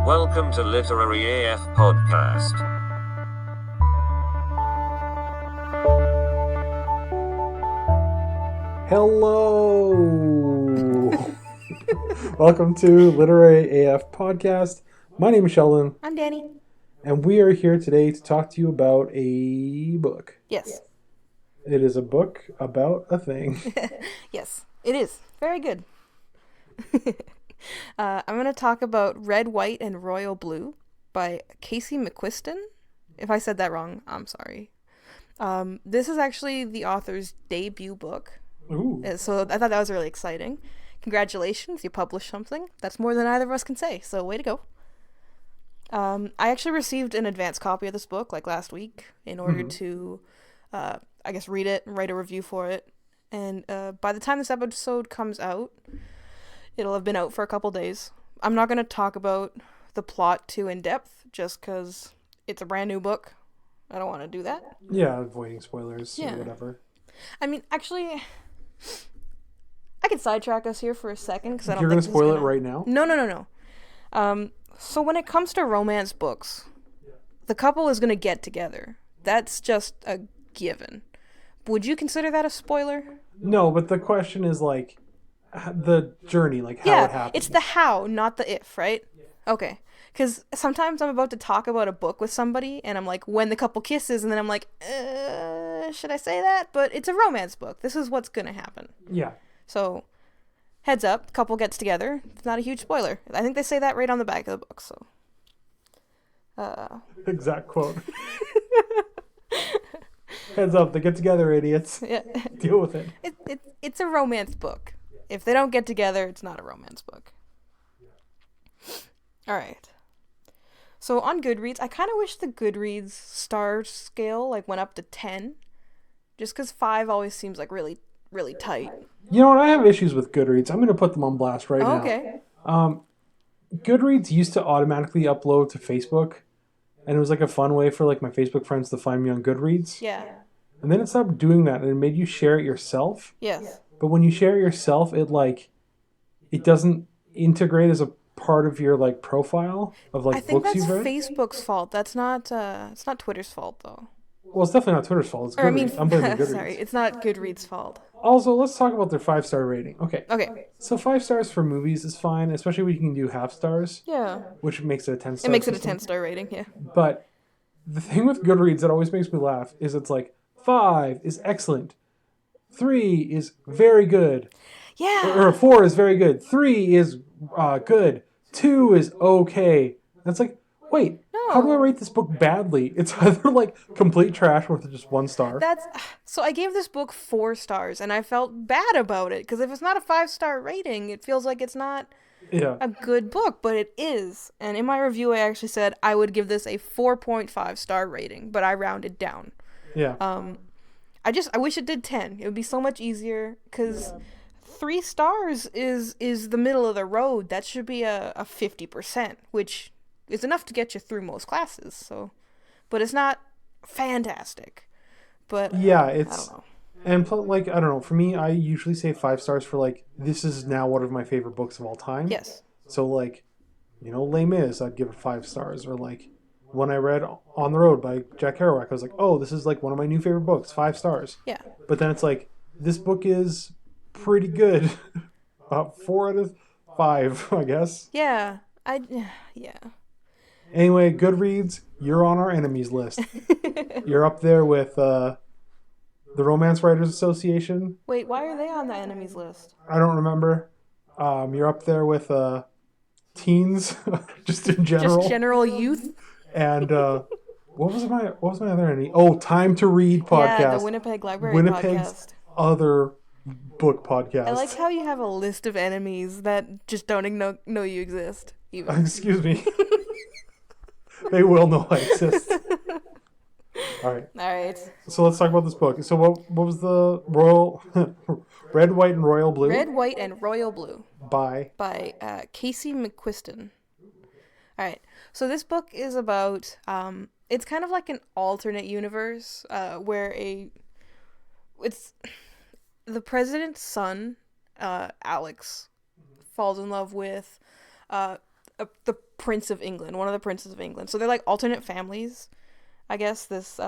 Welcome to Literary AF Podcast. Hello! Welcome to Literary AF Podcast. My name is Sheldon. I'm Danni. And we are here today to talk to you about a book. Yes. It is a book about a thing. Yes, it is. Very good. I'm going to talk about Red, White, and Royal Blue by Casey McQuiston. If I said that wrong, I'm sorry. This is actually the author's debut book. Ooh. So I thought that was really exciting. Congratulations, you published something. That's more than either of us can say, so way to go. I actually received an advance copy of this book like last week in order to, read it and write a review for it. And by the time this episode comes out, it'll have been out for a couple days. I'm not going to talk about the plot too in depth just because it's a brand new book. I don't want to do that. Yeah, avoiding spoilers or whatever. I mean, actually, I could sidetrack us here for a second because I don't You're think going to spoil it right now? No. So when it comes to romance books, the couple is going to get together. That's just a given. Would you consider that a spoiler? No, but the question is like the journey, like how it happens. It's the how, not the if, right? Okay. Because sometimes I'm about to talk about a book with somebody, and I'm like, when the couple kisses, and then I'm like, should I say that? But it's a romance book. This is what's going to happen. Yeah. So, heads up, couple gets together. It's not a huge spoiler. I think they say that right on the back of the book, so. Exact quote. Heads up, they get together, idiots. Yeah. Deal with it. It's a romance book. If they don't get together, it's not a romance book. All right. So on Goodreads, I kind of wish the Goodreads star scale went up to 10. Just because 5 always seems like really, really tight. You know what? I have issues with Goodreads. I'm going to put them on blast right now. Okay. Goodreads used to automatically upload to Facebook, and it was like a fun way for like my Facebook friends to find me on Goodreads. Yeah. And then it stopped doing that, and it made you share it yourself. Yes. But when you share it yourself, it doesn't integrate as a part of your like profile of like books you've read. I think that's Facebook's fault. That's not. It's not Twitter's fault though. Well, it's definitely not Twitter's fault. It's Goodreads. I'm blaming Goodreads. Sorry, it's not Goodreads' fault. Also, let's talk about their 5-star rating. Okay. Okay. So 5 stars for movies is fine, especially when you can do half stars. Yeah. Which makes it a 10-star. It makes it a 10-star rating. Yeah. But the thing with Goodreads that always makes me laugh is it's like 5 is excellent, 3 is very good, Yeah. or 4 is very good, 3 is good, 2 is okay. That's like, wait, how do I rate this book badly? It's either like complete trash or just 1 star. So I gave this book 4 stars, and I felt bad about it because if it's not a 5-star rating, it feels like it's not a good book, but it is. And in my review, I actually said I would give this a 4.5-star rating, but I rounded down. Yeah. I wish it did 10. It would be so much easier because 3 stars is the middle of the road. That should be a 50%, which is enough to get you through most classes. So, but it's not fantastic. But yeah, I don't know. And like, I don't know. For me, I usually say 5 stars for like, this is now one of my favorite books of all time. Yes. So like, Les Mis, I'd give it 5 stars. Or like, when I read On the Road by Jack Kerouac, I was like, oh, this is like one of my new favorite books, 5 stars. Yeah. But then it's like, this book is pretty good. 4 out of 5, I guess. Yeah. Anyway, Goodreads, you're on our enemies list. You're up there with the Romance Writers Association. Wait, why are they on the enemies list? I don't remember. You're up there with teens, just in general. Just general youth. And what was my other enemy? Oh, Time to Read podcast. Yeah, the Winnipeg Library podcast. Other book podcast. I like how you have a list of enemies that just don't know you exist. Even. Excuse me. They will know I exist. All right. So let's talk about this book. So what was the Red, White, and Royal Blue? Red, White, and Royal Blue. By Casey McQuiston. All right. So this book is about, it's kind of like an alternate universe where it's the president's son, Alex, falls in love with the Prince of England, one of the princes of England. So they're like alternate families, I guess. This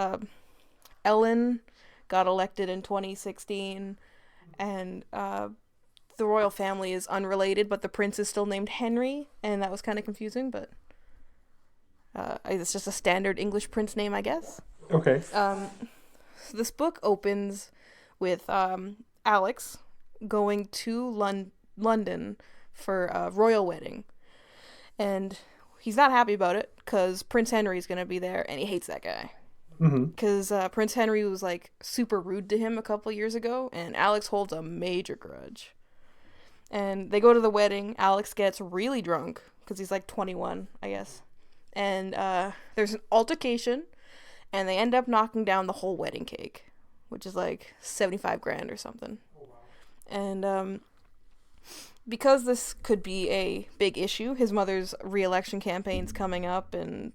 Ellen got elected in 2016, and the royal family is unrelated, but the prince is still named Henry, and that was kind of confusing, but it's just a standard English prince name, I guess. Okay. So this book opens with Alex going to London for a royal wedding, and he's not happy about it because Prince Henry's gonna be there, and he hates that guy. Because Prince Henry was like super rude to him a couple years ago, and Alex holds a major grudge. And they go to the wedding. Alex gets really drunk because he's like 21, I guess. And there's an altercation, and they end up knocking down the whole wedding cake, which is like 75 grand or something. And because this could be a big issue, his mother's re-election campaign's coming up, and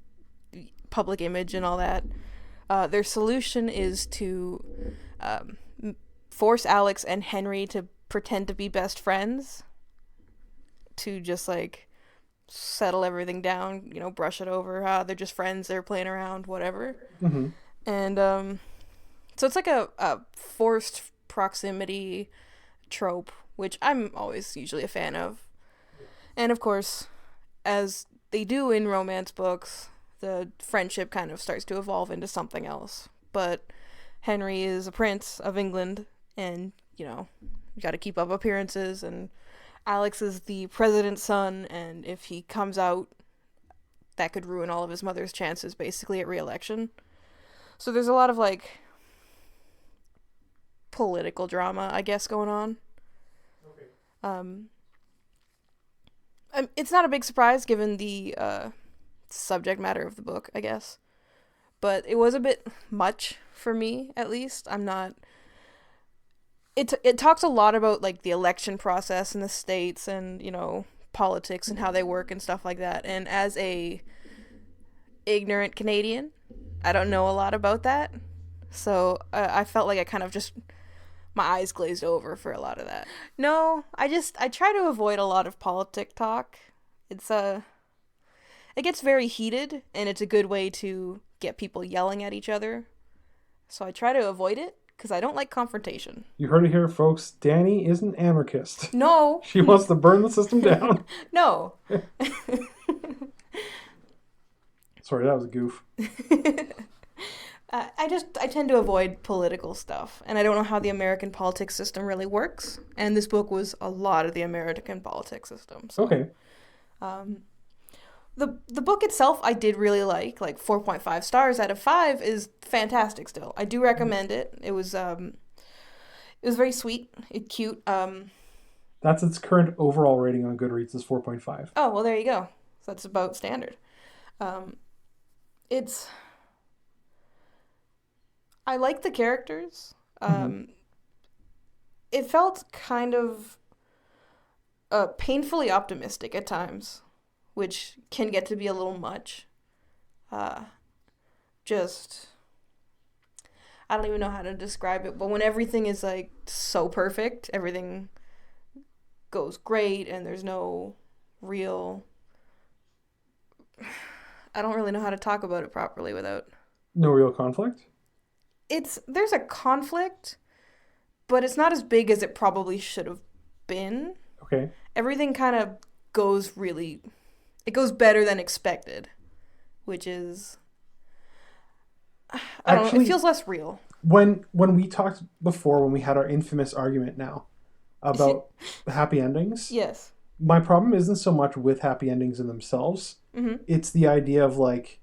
public image and all that. Their solution is to force Alex and Henry to pretend to be best friends, to just like settle everything down, brush it over. They're just friends, they're playing around, whatever. And so it's like a forced proximity trope, which I'm always usually a fan of. And of course, as they do in romance books, the friendship kind of starts to evolve into something else. But Henry is a prince of England, and, you got to keep up appearances, and Alex is the president's son, and if he comes out, that could ruin all of his mother's chances, basically, at re-election. So there's a lot of, like, political drama, I guess, going on. It's not a big surprise, given the subject matter of the book, I guess. But it was a bit much for me, at least. I'm not... It talks a lot about, like, the election process in the States and, politics and how they work and stuff like that. And as a ignorant Canadian, I don't know a lot about that. So I felt like I kind of just... my eyes glazed over for a lot of that. No, I try to avoid a lot of politic talk. It gets very heated, and it's a good way to get people yelling at each other. So I try to avoid it, because I don't like confrontation. You heard it here, folks. Danni is an anarchist. No. She wants to burn the system down. No. Sorry, that was a goof. I tend to avoid political stuff, and I don't know how the American politics system really works, and this book was a lot of the American politics system. So, okay. The book itself I did really like 4.5 stars out of 5 is fantastic still. I do recommend it. It was very sweet, cute. That's its current overall rating on Goodreads is 4.5. Oh, well, there you go. So that's about standard. I like the characters. It felt kind of painfully optimistic at times, which can get to be a little much. I don't even know how to describe it, but when everything is, like, so perfect, everything goes great, and there's no real... I don't really know how to talk about it properly without... No real conflict? There's a conflict, but it's not as big as it probably should have been. Okay. Everything kind of goes really... It goes better than expected, which is... I don't know, it feels less real. When we talked before, when we had our infamous argument now about happy endings... Yes. My problem isn't so much with happy endings in themselves. It's the idea of, like,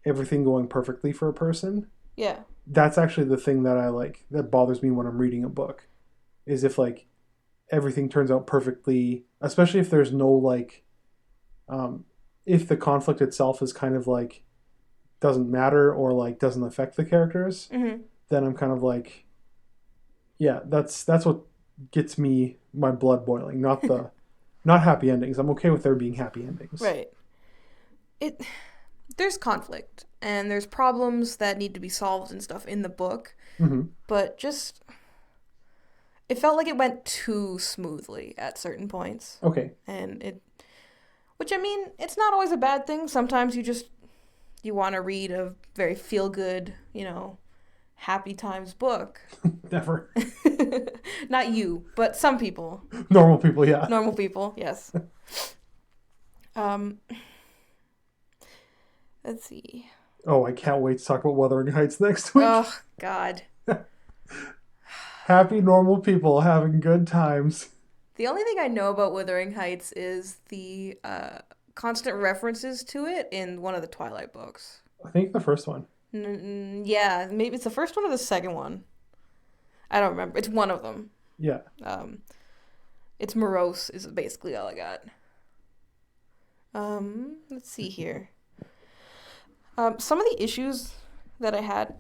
everything going perfectly for a person. Yeah. That's actually the thing that that bothers me when I'm reading a book, is if, like, everything turns out perfectly, especially if there's no, like, if the conflict itself is kind of, like, doesn't matter or, like, doesn't affect the characters, then I'm kind of like, yeah, that's what gets me, my blood boiling, not happy endings. I'm okay with there being happy endings. Right. There's conflict, and there's problems that need to be solved and stuff in the book, but just... It felt like it went too smoothly at certain points. Okay. And Which, I mean, it's not always a bad thing. Sometimes you want to read a very feel-good, happy times book. Never. Not you, but some people. Normal people, yeah. Normal people, yes. Let's see. Oh, I can't wait to talk about Wuthering Heights next week. Oh, God. Happy, normal people having good times. The only thing I know about Wuthering Heights is the constant references to it in one of the Twilight books. I think the first one. Yeah, maybe it's the first one or the second one. I don't remember. It's one of them. Yeah. It's morose is basically all I got. Let's see here. Some of the issues that I had...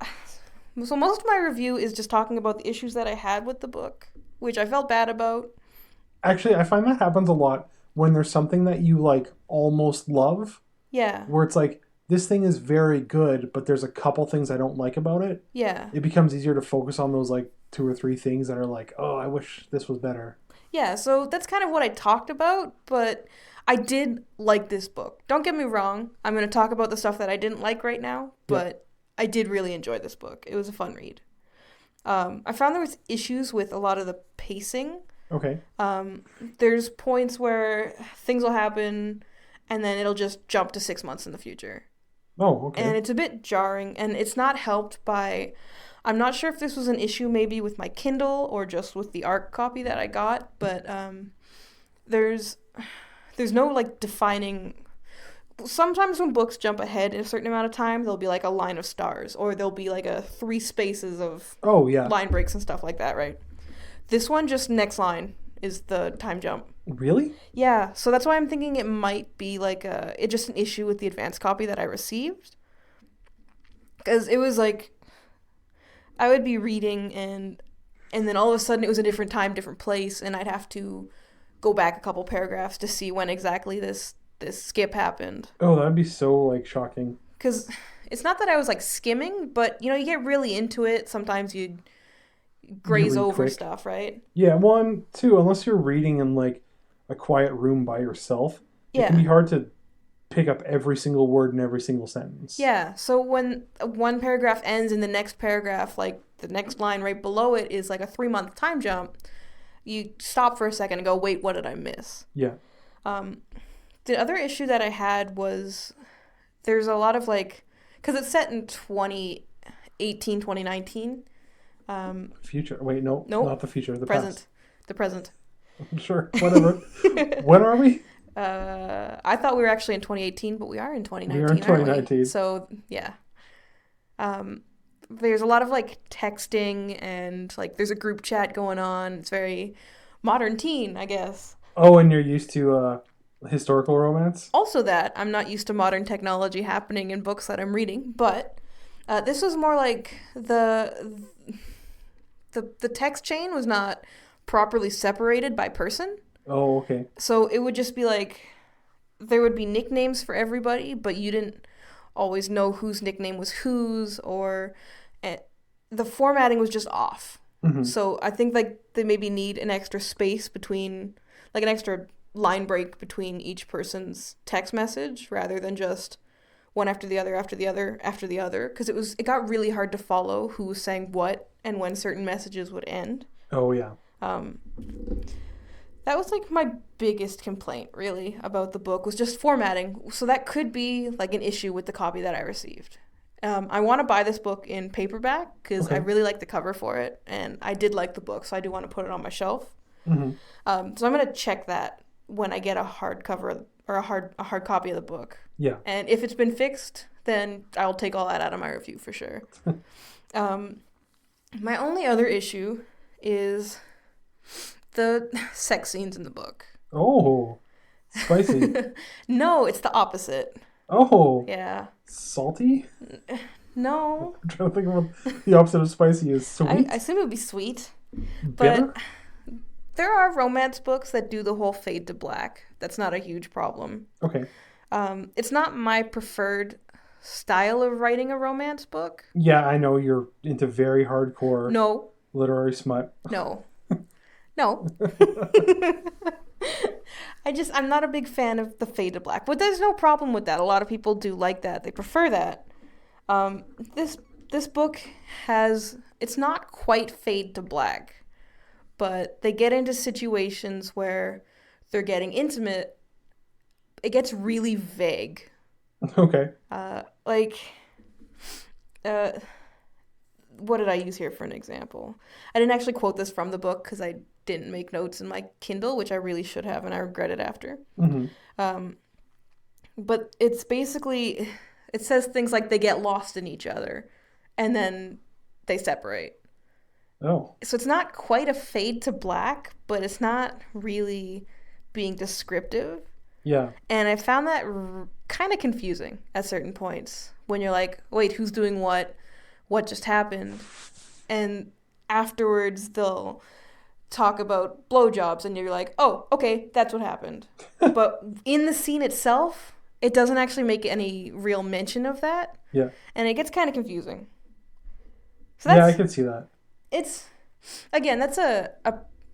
So most of my review is just talking about the issues that I had with the book, which I felt bad about. Actually, I find that happens a lot when there's something that you, like, almost love. Yeah. Where it's like, this thing is very good, but there's a couple things I don't like about it. Yeah. It becomes easier to focus on those, like, 2 or 3 things that are like, oh, I wish this was better. Yeah, so that's kind of what I talked about, but I did like this book. Don't get me wrong. I'm going to talk about the stuff that I didn't like right now, but I did really enjoy this book. It was a fun read. I found there was issues with a lot of the pacing. Okay. There's points where things will happen, and then it'll just jump to 6 months in the future. Oh, okay. And it's a bit jarring, and it's not helped by... I'm not sure if this was an issue maybe with my Kindle or just with the ARC copy that I got, but there's no, like, defining... Sometimes when books jump ahead in a certain amount of time, there'll be, like, a line of stars, or there'll be, like, 3 spaces of line breaks and stuff like that, right? This one, just next line is the time jump. Really? Yeah, so that's why I'm thinking it might be, like, it's just an issue with the advanced copy that I received. Because it was, like... I would be reading and then all of a sudden it was a different time, different place, and I'd have to go back a couple paragraphs to see when exactly this skip happened. Oh, that'd be so, like, shocking. Because it's not that I was, like, skimming, but, you get really into it. Sometimes you'd graze really over quick stuff, right? Yeah, 1, 2, unless you're reading in, like, a quiet room by yourself, it can be hard to pick up every single word in every single sentence. Yeah, so when one paragraph ends and the next paragraph, like the next line right below it is like a 3-month time jump, you stop for a second and go, wait, what did I miss? Yeah. The other issue that I had was there's a lot of, like, because it's set in 2018, 2019. Future. Wait, no, nope. Not the future, the present. past. The present. Sure, whatever. When are we? I thought we were actually in 2018, but we are in 2019. We are in 2019. So, yeah. There's a lot of, like, texting and, like, there's a group chat going on. It's very modern teen, I guess. Oh, and you're used to historical romance? Also that. I'm not used to modern technology happening in books that I'm reading, but this was more like the text chain was not properly separated by person. Oh, okay. So it would just be like, there would be nicknames for everybody, but you didn't always know whose nickname was whose, or the formatting was just off. Mm-hmm. So I think, like, they maybe need an extra space between, like, an extra line break between each person's text message rather than just one after the other, after the other, after the other, because it got really hard to follow who was saying what and when certain messages would end. Oh, yeah. That was, like, my biggest complaint, really, about the book, was just formatting. So that could be, like, an issue with the copy that I received. I want to buy this book in paperback because I really like the cover for it, and I did like the book, so I do want to put it on my shelf. Mm-hmm. So I'm going to check that when I get a hardcover or a hard copy of the book. Yeah. And if it's been fixed, then I'll take all that out of my review for sure. My only other issue is the sex scenes in the book. Oh, spicy. No, it's the opposite. Oh. Yeah. Salty? No. I'm trying to think of the opposite of spicy is sweet. I assume it would be sweet. Bitter? But there are romance books that do the whole fade to black. That's not a huge problem. Okay. It's not my preferred style of writing a romance book. Yeah, I know you're into very hardcore literary smut. No. No. I'm not a big fan of the fade to black, but there's no problem with that. A lot of people do like that. They prefer that. This book it's not quite fade to black, but they get into situations where they're getting intimate. It gets really vague. Okay. What did I use here for an example? I didn't actually quote this from the book because I didn't make notes in my Kindle, which I really should have, and I regret it after. Mm-hmm. But it's basically, it says things like they get lost in each other, and then they separate. Oh. So it's not quite a fade to black, but it's not really being descriptive. Yeah. And I found that kind of confusing at certain points when you're like, wait, who's doing what? What just happened? And afterwards they'll talk about blowjobs and you're like, oh, okay, that's what happened. But in the scene itself, it doesn't actually make any real mention of that. Yeah. And it gets kind of confusing. So yeah, I can see that. It's, again, that's a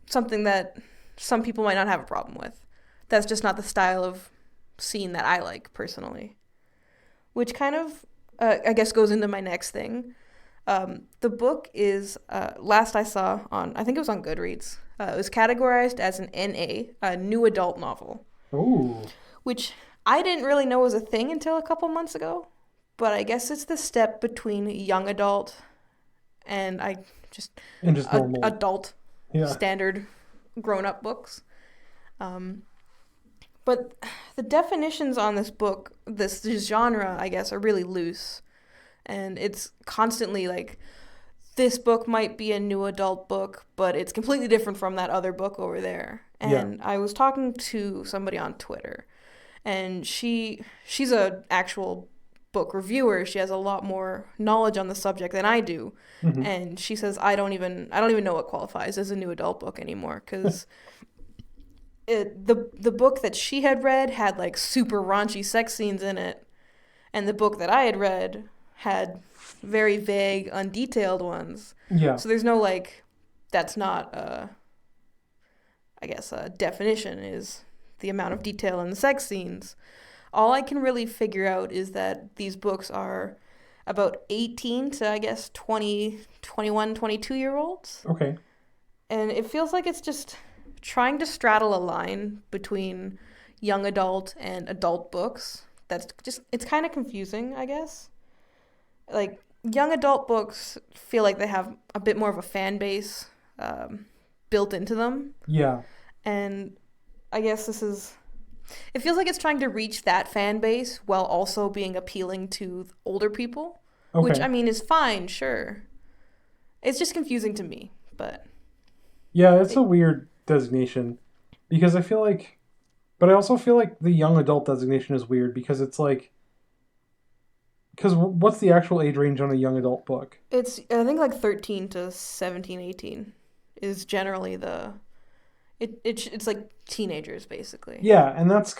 something that some people might not have a problem with. That's just not the style of scene that I like, personally. Which kind of, I guess, goes into my next thing. The book is, last I saw I think it was on Goodreads, it was categorized as an NA, a new adult novel. Ooh. Which I didn't really know was a thing until a couple months ago. But I guess it's the step between young adult and just normal adult, standard grown-up books. But the definitions on this book, this genre, I guess, are really loose. And it's constantly like, this book might be a new adult book, but it's completely different from that other book over there. And I was talking to somebody on Twitter, and she's an actual book reviewer. She has a lot more knowledge on the subject than I do. Mm-hmm. And she says, I don't even know what qualifies as a new adult book anymore, because the book that she had read had like super raunchy sex scenes in it, and the book that I had read had very vague, undetailed ones. Yeah. So there's no like, that's not I guess a definition is the amount of detail in the sex scenes. All I can really figure out is that these books are about 18 to, I guess, 20, 21, 22-year-olds. Okay. And it feels like it's just trying to straddle a line between young adult and adult books. It's kind of confusing, I guess. Like, young adult books feel like they have a bit more of a fan base built into them. Yeah. And I guess it feels like it's trying to reach that fan base while also being appealing to older people, which, I mean, is fine, sure. It's just confusing to me, but... Yeah, it's a weird designation, because I feel like... But I also feel like the young adult designation is weird, because it's like... Because what's the actual age range on a young adult book? It's, I think, like 13 to 17, 18 is generally the... It's like teenagers, basically. Yeah, and that's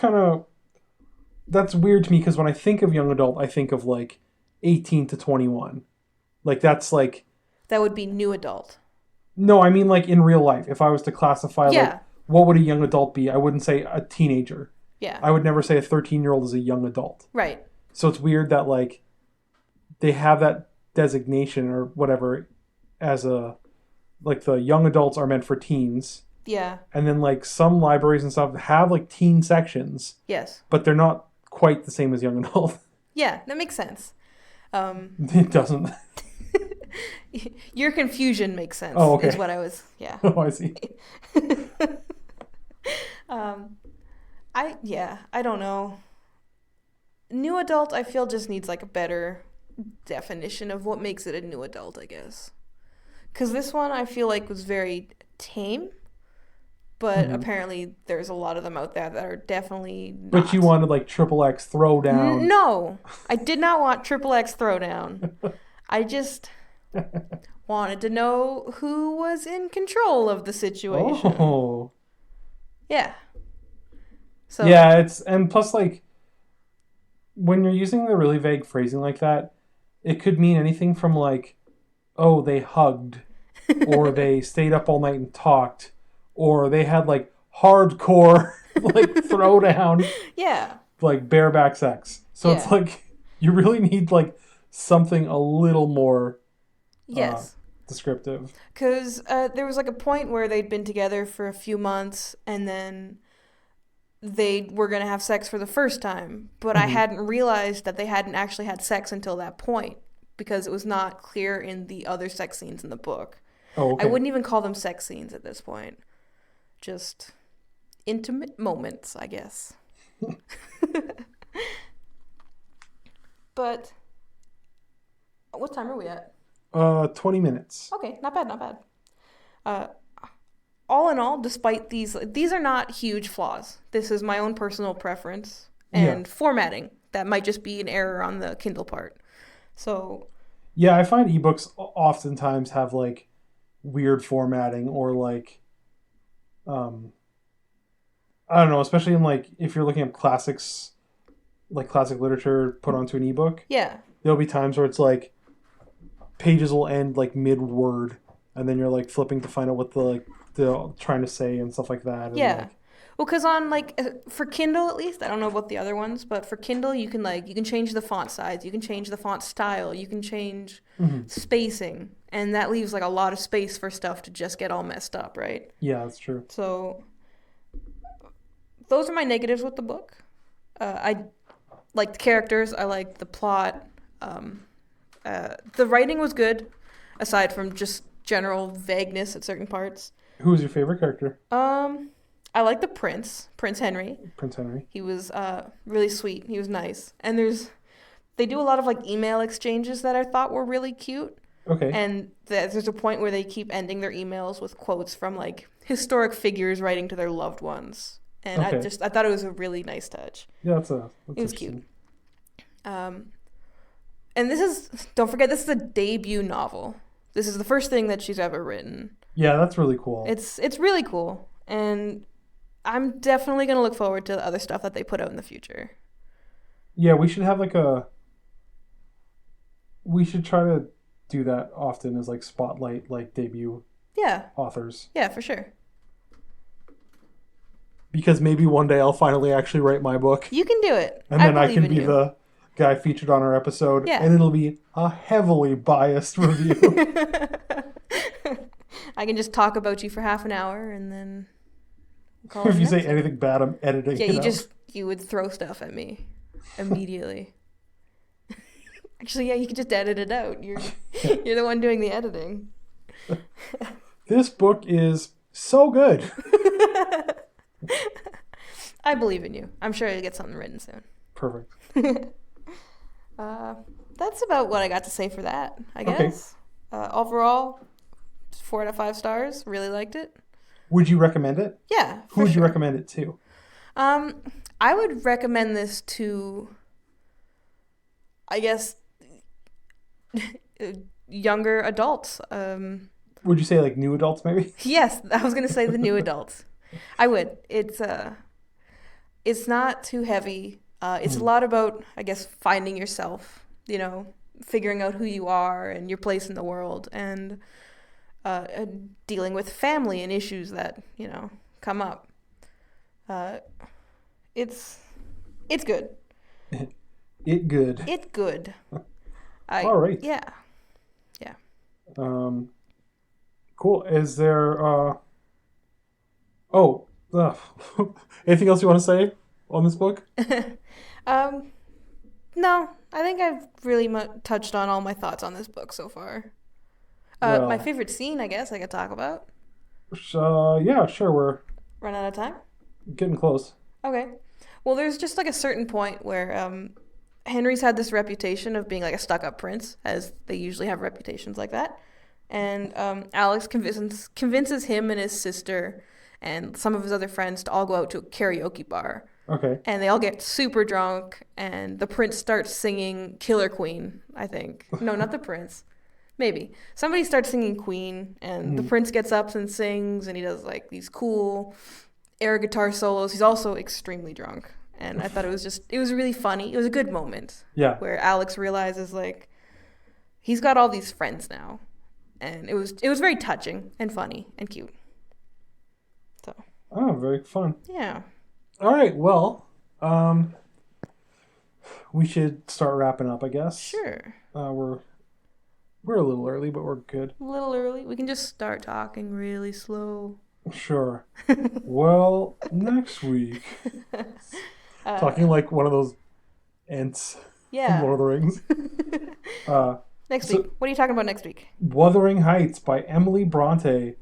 weird to me, because when I think of young adult, I think of like 18 to 21. Like, that's like... That would be new adult. No, I mean like in real life. If I was to classify, like, what would a young adult be? I wouldn't say a teenager. Yeah. I would never say a 13-year-old is a young adult. Right. So it's weird that, like, they have that designation or whatever as a... Like, the young adults are meant for teens. Yeah. And then, like, some libraries and stuff have, like, teen sections. Yes. But they're not quite the same as young adult. Yeah, that makes sense. It doesn't. Your confusion makes sense. Oh, okay. Is what I was, yeah. Oh, I see. I don't know. New adult, I feel, just needs, like, a better definition of what makes it a new adult, I guess. Because this one, I feel like, was very tame. But apparently there's a lot of them out there that are definitely not. But you wanted, like, XXX Throwdown. No, I did not want XXX Throwdown. I just wanted to know who was in control of the situation. Oh. Yeah. So. Yeah, and plus, like, when you're using the really vague phrasing like that, it could mean anything from, like, oh, they hugged, or they stayed up all night and talked, or they had, like, hardcore like throwdown, Yeah. like bareback sex. So it's Yeah. like you really need like something a little more Yes. descriptive. Because there was like a point where they'd been together for a few months and then they were going to have sex for the first time. But I hadn't realized that they hadn't actually had sex until that point because it was not clear in the other sex scenes in the book. Oh, okay. I wouldn't even call them sex scenes at this point. Just intimate moments, I guess. But what time are we at? 20 minutes. Okay, not bad, not bad. All in all, despite these are not huge flaws. This is my own personal preference and formatting. That might just be an error on the Kindle part. So, yeah, I find ebooks oftentimes have like weird formatting or like, I don't know, especially in like if you're looking at classics, like classic literature put onto an ebook. Yeah. There'll be times where it's like pages will end like mid-word, and then you're like flipping to find out what they're trying to say and stuff like that. Yeah. And, like, well, because on like for Kindle at least, I don't know about the other ones, but for Kindle you can change the font size, you can change the font style, you can change spacing, and that leaves like a lot of space for stuff to just get all messed up, right? Yeah, that's true. So those are my negatives with the book. I like the characters, I like the plot. The writing was good, aside from just general vagueness at certain parts. Who was your favorite character? I like the Prince Henry. Prince Henry. He was really sweet. He was nice. And they do a lot of like email exchanges that I thought were really cute. Okay. And there's a point where they keep ending their emails with quotes from like historic figures writing to their loved ones. And I thought it was a really nice touch. Yeah, it was cute. And don't forget, this is a debut novel. This is the first thing that she's ever written. Yeah, that's really cool. It's really cool. And I'm definitely going to look forward to the other stuff that they put out in the future. Yeah, we should have we should try to do that often as like spotlight like debut authors. Yeah, for sure. Because maybe one day I'll finally actually write my book. You can do it. And then I can be the guy featured on our episode. Yeah. And it'll be a heavily biased review. I can just talk about you for half an hour and then call if you say anything bad, I'm editing it out. You would throw stuff at me immediately. Actually, yeah, you could just edit it out. You're the one doing the editing. This book is so good. I believe in you. I'm sure you'll get something written soon. Perfect. That's about what I got to say for that, I guess. Okay. Overall, 4 out of 5 stars. Really liked it. Would you recommend it? Yeah. Who would you recommend it to? I would recommend this to, I guess, younger adults. Would you say like new adults maybe? Yes, I was going to say the new adults. I would. It's not too heavy. It's a lot about, I guess, finding yourself, figuring out who you are and your place in the world, and dealing with family and issues that, come up. It's good. It's good. All right. Yeah. Cool. Is there anything else you want to say on this book? No, I think I've really touched on all my thoughts on this book so far. My favorite scene, I guess I could talk about. Yeah, sure. We're run out of time. Getting close. Okay. Well, there's just like a certain point where Henry's had this reputation of being like a stuck-up prince, as they usually have reputations like that. And Alex convinces him and his sister and some of his other friends to all go out to a karaoke bar. Okay. And they all get super drunk, and the prince starts singing Killer Queen, I think. No, not the prince. Maybe. Somebody starts singing Queen, and the prince gets up and sings, and he does like these cool air guitar solos. He's also extremely drunk. And I thought it was really funny. It was a good moment. Yeah. Where Alex realizes like he's got all these friends now. And it was very touching and funny and cute. So. Oh, very fun. Yeah. All right, well, we should start wrapping up, I guess. Sure. We're a little early, but we're good. A little early. We can just start talking really slow. Sure. Well, next week, talking like one of those ants from Lord of the Rings. Next week. What are you talking about next week? Wuthering Heights by Emily Bronte.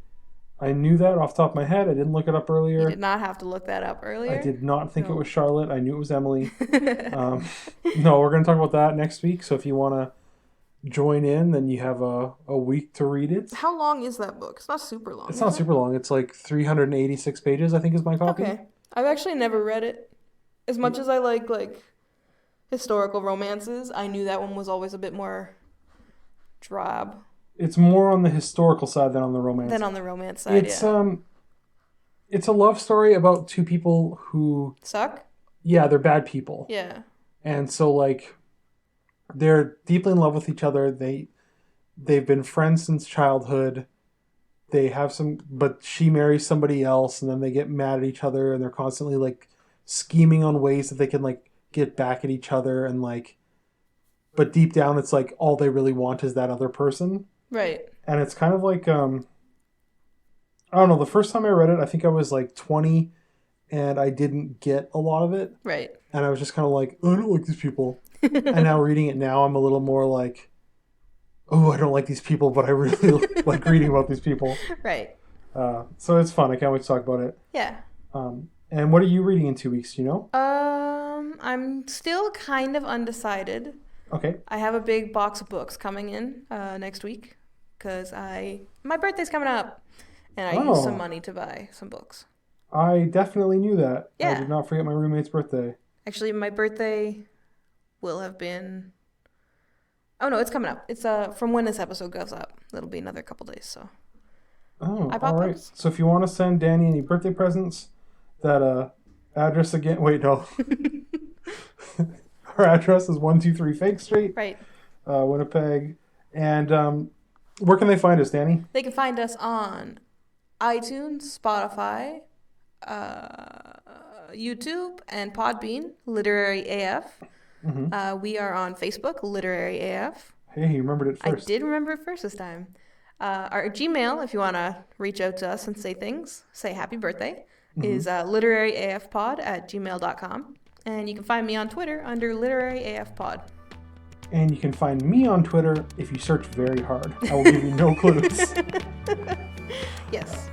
I knew that off the top of my head. I didn't look it up earlier. You did not have to look that up earlier? I did not think it was Charlotte. I knew it was Emily. No, we're going to talk about that next week. So if you want to join in, then you have a week to read it. How long is that book? It's not super long. It's not super long. It's like 386 pages, I think, is my copy. Okay. I've actually never read it. As much as I like historical romances, I knew that one was always a bit more drab. It's more on the historical side than on the romance. It's a love story about two people who suck. Yeah, they're bad people. Yeah. And so like they're deeply in love with each other. They've been friends since childhood. They have but she marries somebody else, and then they get mad at each other, and they're constantly like scheming on ways that they can like get back at each other, and like, but deep down it's like all they really want is that other person. Right. And it's kind of like, I don't know, the first time I read it, I think I was like 20 and I didn't get a lot of it. Right. And I was just kind of like, oh, I don't like these people. And now reading it now, I'm a little more like, oh, I don't like these people, but I really like reading about these people. Right. So it's fun. I can't wait to talk about it. Yeah. And what are you reading in 2 weeks, you know? I'm still kind of undecided. Okay. I have a big box of books coming in next week because my birthday's coming up, and I used some money to buy some books. I definitely knew that. Yeah. I did not forget my roommate's birthday. Actually, my birthday will have been... Oh, no, it's coming up. It's from when this episode goes up. It'll be another couple days, so... Oh, I bought all right. those. So if you want to send Danni any birthday presents, that address again... Wait, no. Our address is 123 Fake Street. Right. Winnipeg. And where can they find us, Danni? They can find us on iTunes, Spotify, YouTube, and Podbean, Literary AF. Mm-hmm. We are on Facebook, Literary AF. Hey, you remembered it first. I did remember it first this time. Our Gmail, if you want to reach out to us and say happy birthday, is LiteraryAFPod@gmail.com. And you can find me on Twitter under LiteraryAFPod. And you can find me on Twitter if you search very hard. I will give you no clues. Yes.